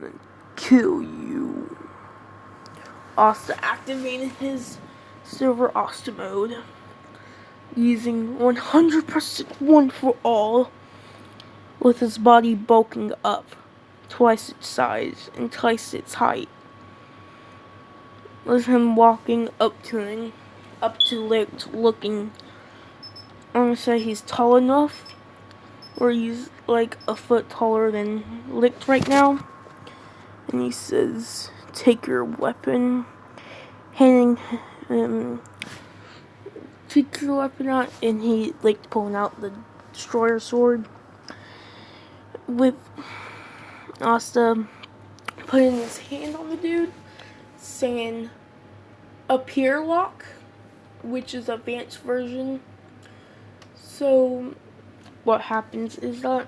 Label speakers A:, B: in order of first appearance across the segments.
A: and kill you. Asta activated his silver Asta mode using 100% one for all, with his body bulking up twice its size and twice its height. With him walking up to Licht, looking, I'm gonna say he's tall enough where he's like a foot taller than Licht right now. And he says, "Take your weapon," handing him take your weapon out, and he Licht pulling out the destroyer sword, with Asta putting his hand on the dude, saying appear lock, which is advanced version. So what happens is that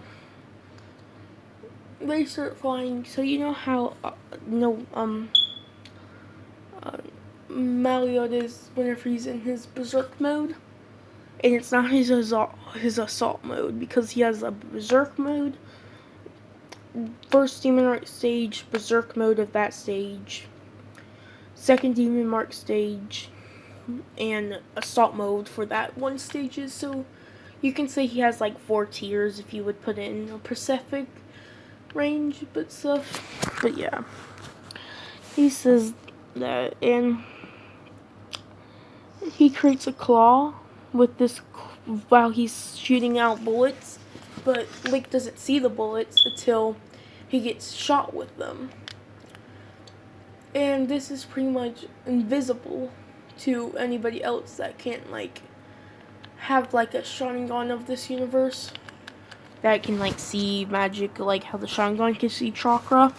A: they start flying. So you know how Maliot is whenever he's in his berserk mode, and it's not his assault mode, because he has a berserk mode, first demon mark stage, berserk mode of that stage, second demon mark stage, and assault mode for that one stages. So you can say he has like 4 tiers if you would put in a Pacific range, but stuff. But yeah, he says that, and he creates a claw with this while he's shooting out bullets, but Licht doesn't see the bullets until he gets shot with them. And this is pretty much invisible to anybody else that can't like have like a Sharingan of this universe that can like see magic, like how the Sharingan can see chakra.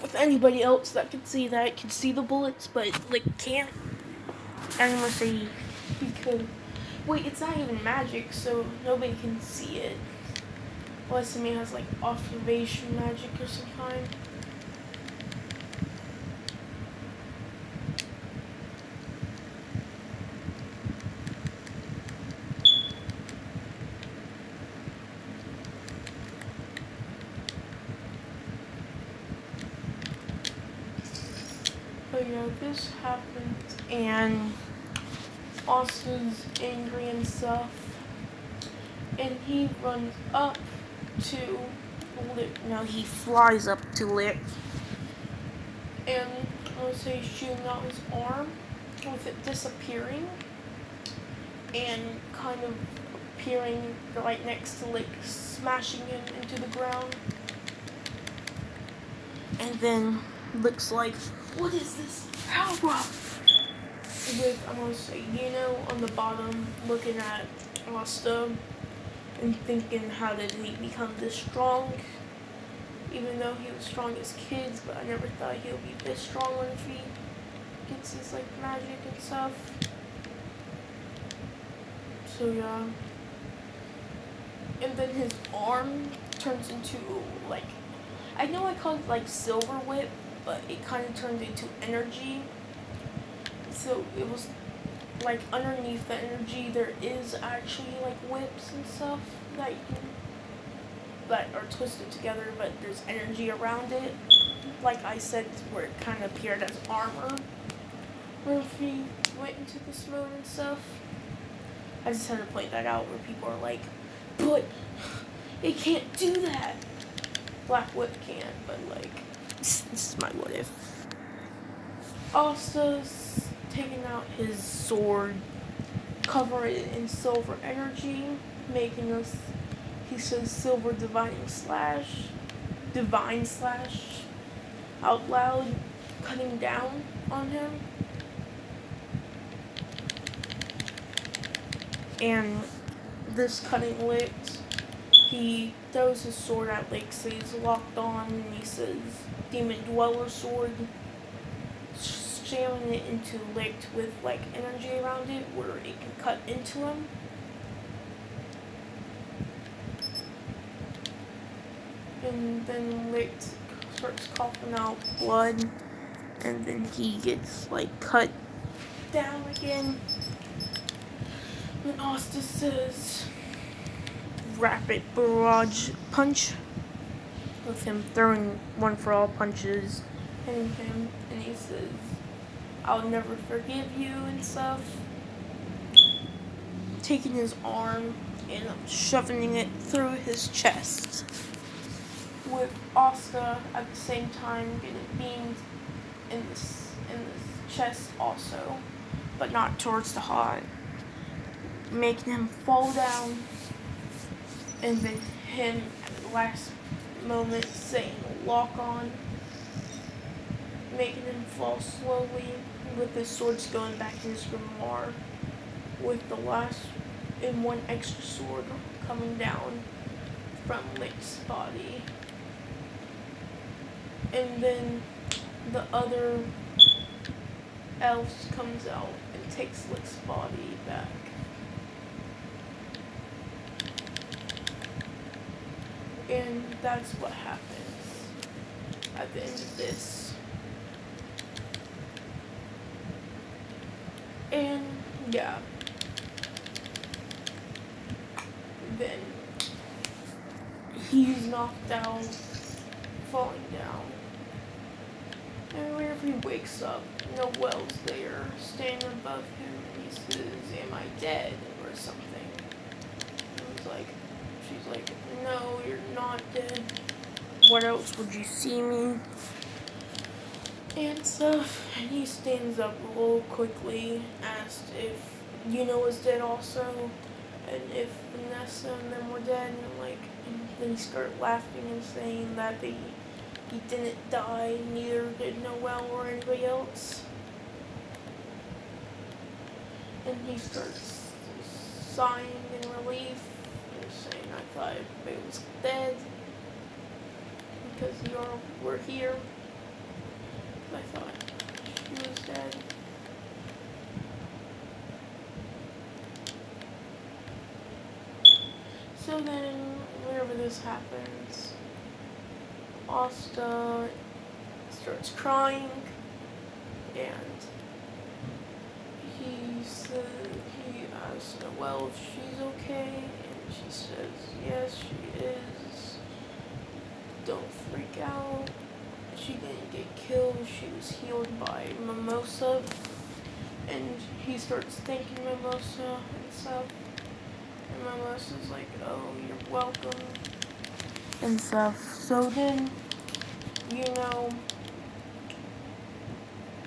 A: With anybody else that can see that, can see the bullets, but like can't. I'm gonna say he could. Wait, it's not even magic, so nobody can see it. Unless somebody has like observation magic or some kind. But yeah, this happens, and Austin's angry and stuff, and he runs up to Licht. Now he flies up to Licht, and I would say shooting out his arm, with it disappearing, and kind of appearing right next to Licht, smashing him into the ground. And then Licht's like, "What is this power?" With, I'm gonna say, on the bottom, looking at Asta and thinking, how did he become this strong? Even though he was strong as kids, but I never thought he would be this strong when he gets his like magic and stuff. So yeah. And then his arm turns into like, I know I called it like silver whip, but it kind of turned into energy. So it was like underneath the energy there is actually like whips and stuff that are twisted together, but there's energy around it. Like I said, where it kind of appeared as armor when he went into this mode and stuff. I just had to point that out where people are like, "But it can't do that." Black Whip can't, but like, this is my what if. Also, taking out his sword, cover it in silver energy, making us, he says, silver divine slash, out loud, cutting down on him. And this cutting Licht, he throws his sword at Licht, so he's locked on, and he says, Demon Dweller Sword, jamming it into Licht with like energy around it where it can cut into him. And then Licht starts coughing out blood, and then he gets like cut down again. And Asta says, Rapid Barrage Punch, with him throwing one for all punches, hitting him, and he says, "I'll never forgive you," and stuff. Taking his arm and shoving it through his chest, with Asta at the same time getting beamed in the chest also, but not towards the heart, making him fall down, and then him at the last moment saying "lock on," making him fall slowly with his swords going back in his grimoire, with the last and one extra sword coming down from Lick's body. And then the other elf comes out and takes Lick's body back. And that's what happens at the end of this. And yeah. Then he's knocked out, falling down. And whenever he wakes up, Noelle's there, standing above him, and he says, "Am I dead?" or something. And she's like, "No, you're not dead. What else would you see me?" And stuff. And he stands up real quickly, asked if Yuno was dead also, and if Vanessa and them were dead, and then he started laughing and saying that he didn't die, neither did Noelle or anybody else. And he starts sighing in relief and saying, "I thought everybody was dead because you all were here. I thought she was dead." So then, whenever this happens, Asta starts crying, and he asks Noelle if she's okay, and she says yes, she is. Don't freak out. She didn't get killed. She was healed by Mimosa, and he starts thanking Mimosa and stuff. And Mimosa's like, "Oh, you're welcome," and stuff. So then,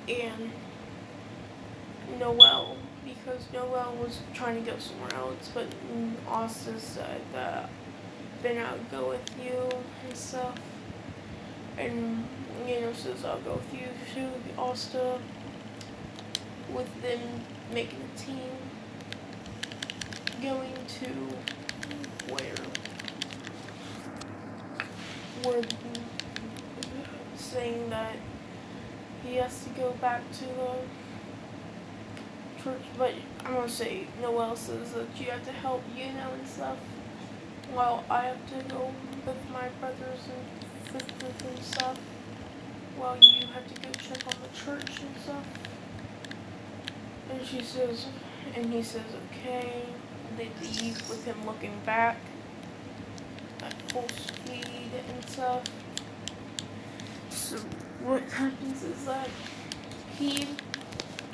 A: and Noelle, because Noelle was trying to go somewhere else, but Asta said that then I'll go with you and stuff. And says, "I'll go with you too, Asta," with them making a team, going to where saying that he has to go back to the church, but I'm gonna say Noelle says that you have to help and stuff, while I have to go with my brothers and sisters and stuff, while you have to go check on the church and stuff. And he says, "Okay." They leave with him looking back at full speed and stuff. So what happens is that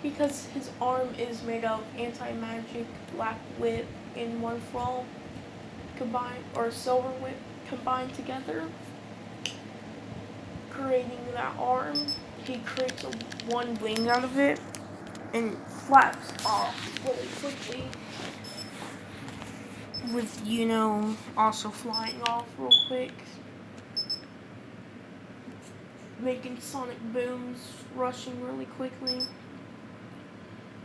A: because his arm is made of anti-magic, black whip, and one for all combined, or silver whip combined together, creating that arm, he creates one wing out of it and flaps off really quickly, with also flying off real quick, making sonic booms, rushing really quickly.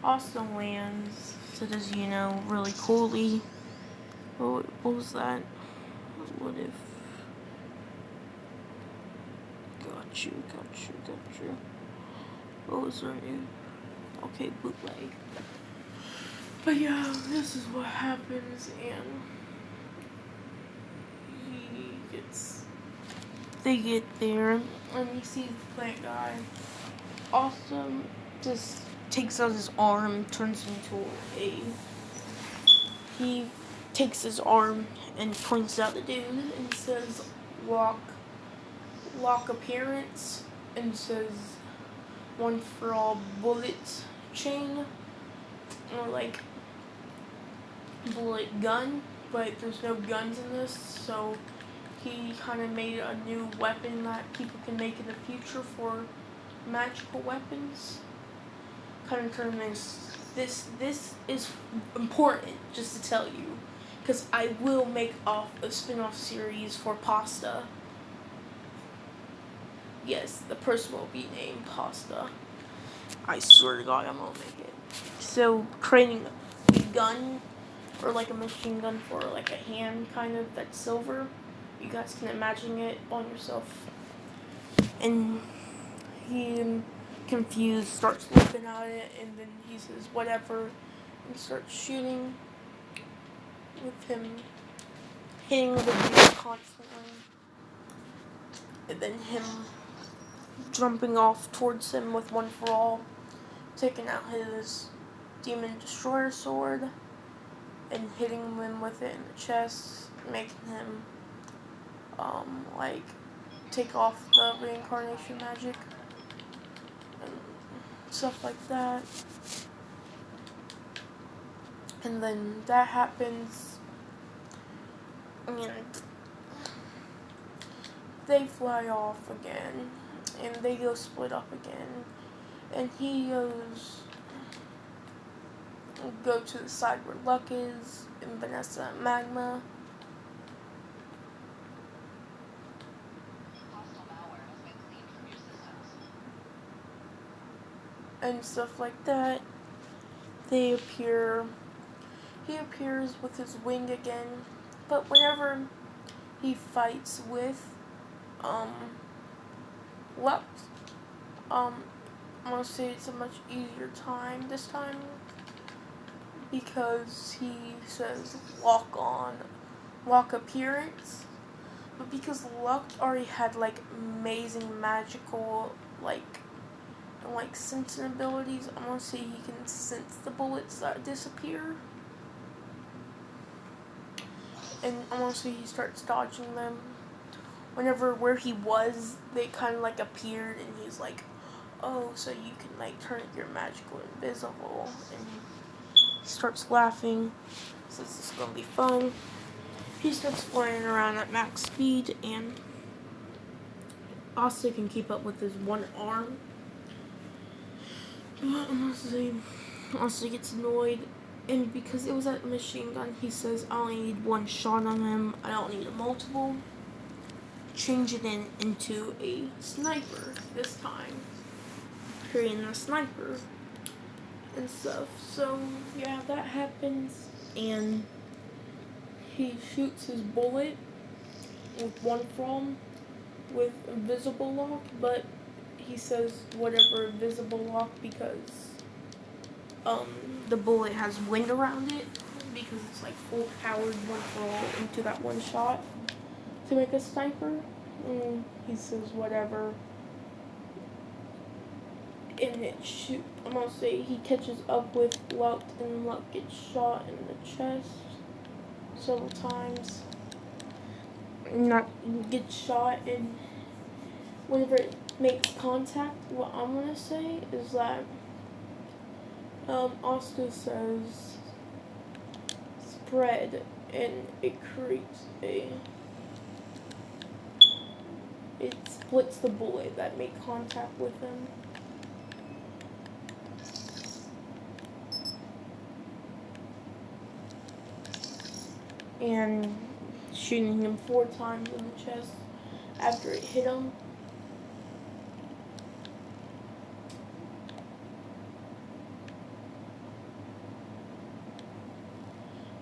A: Also lands, so does really coolly. What was that? What if? Got you. What was her name? Okay, bootleg. But yeah, this is what happens, and they get there, and he sees the plant guy. Awesome, just takes out his arm, turns into he takes his arm and points out the dude and says, "Walk lock appearance and says one for all bullet chain, or like bullet gun, but there's no guns in this, so he kind of made a new weapon that people can make in the future for magical weapons. Kind of turn this is important, just to tell you, because I will make a spin-off series for pasta. Yes, the person will be named Pasta. I swear to God, I'm gonna make it. So, training a gun, or like a machine gun for like a hand, kind of, that's silver. You guys can imagine it on yourself. And he, confused, starts looking at it, and then he says whatever, and starts shooting with him hitting the dude constantly, and then him jumping off towards him with one for all, taking out his demon destroyer sword and hitting him with it in the chest, making him like take off the reincarnation magic and stuff like that. And then that happens, and they fly off again, and they go split up again, and he go to the side where Luck is, and Vanessa and Magma. And stuff like that. They appear. He appears with his wing again, but whenever he fights with Luck, I'm gonna say it's a much easier time this time, because he says lock appearance, but because Luck already had like amazing magical sensing abilities, I'm gonna say he can sense the bullets that disappear, and I'm gonna say he starts dodging them. Whenever where he was, they kind of like appeared, and he's like, oh, so you can like turn your magical invisible, and he starts laughing, says this is gonna be fun. He starts flying around at max speed, and Asta can keep up with his one arm. But honestly, Asta gets annoyed, and because it was that machine gun, he says I only need one shot on him, I don't need a multiple. Change it into a sniper this time, creating a sniper and stuff. So yeah, that happens, and he shoots his bullet with one from with invisible lock, but he says whatever invisible lock because the bullet has wind around it, because it's like full powered one for all into that one shot to make a sniper. And he says whatever, and I'm gonna say he catches up with Luck, and Luck gets shot in the chest several times. Not gets shot, and whenever it makes contact, what I'm gonna say is that Asta says spread, and it creates it splits the bullet that made contact with him. And shooting him 4 times in the chest after it hit him.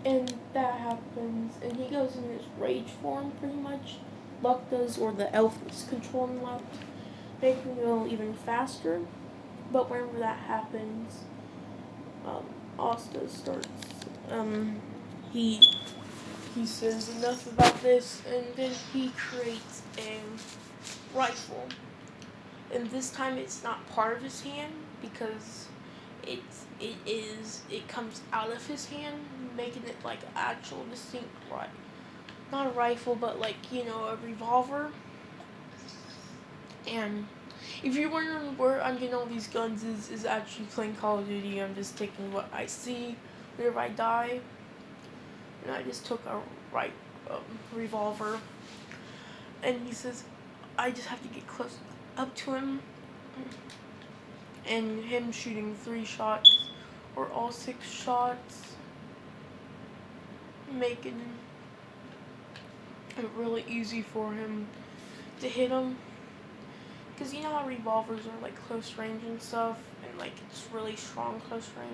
A: And that happens, and he goes in his rage form pretty much. Luck does, or the elf is controlling Luck, making him go even faster. But whenever that happens, Asta starts, he says enough about this, and then he creates a rifle. And this time it's not part of his hand, because it comes out of his hand, making it like actual distinct, not a rifle, but like, a revolver. And if you're wondering where I'm getting all these guns is actually playing Call of Duty. I'm just taking what I see whenever I die. And I just took a revolver. And he says, I just have to get close up to him. And him shooting 3 shots or all 6 shots, making it really easy for him to hit him. Because you know how revolvers are like close range and stuff, and like it's really strong close range.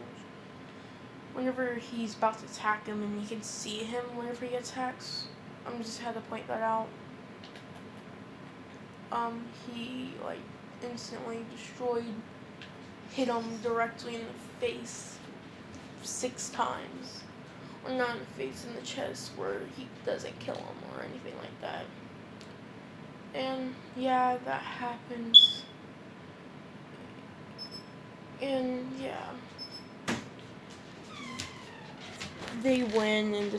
A: Whenever he's about to attack him and you can see him whenever he attacks, just had to point that out. He like instantly hit him directly in the face 6 times. Or not in the face, in the chest, where he doesn't kill him or anything like that. And yeah, that happens. And yeah, they win, and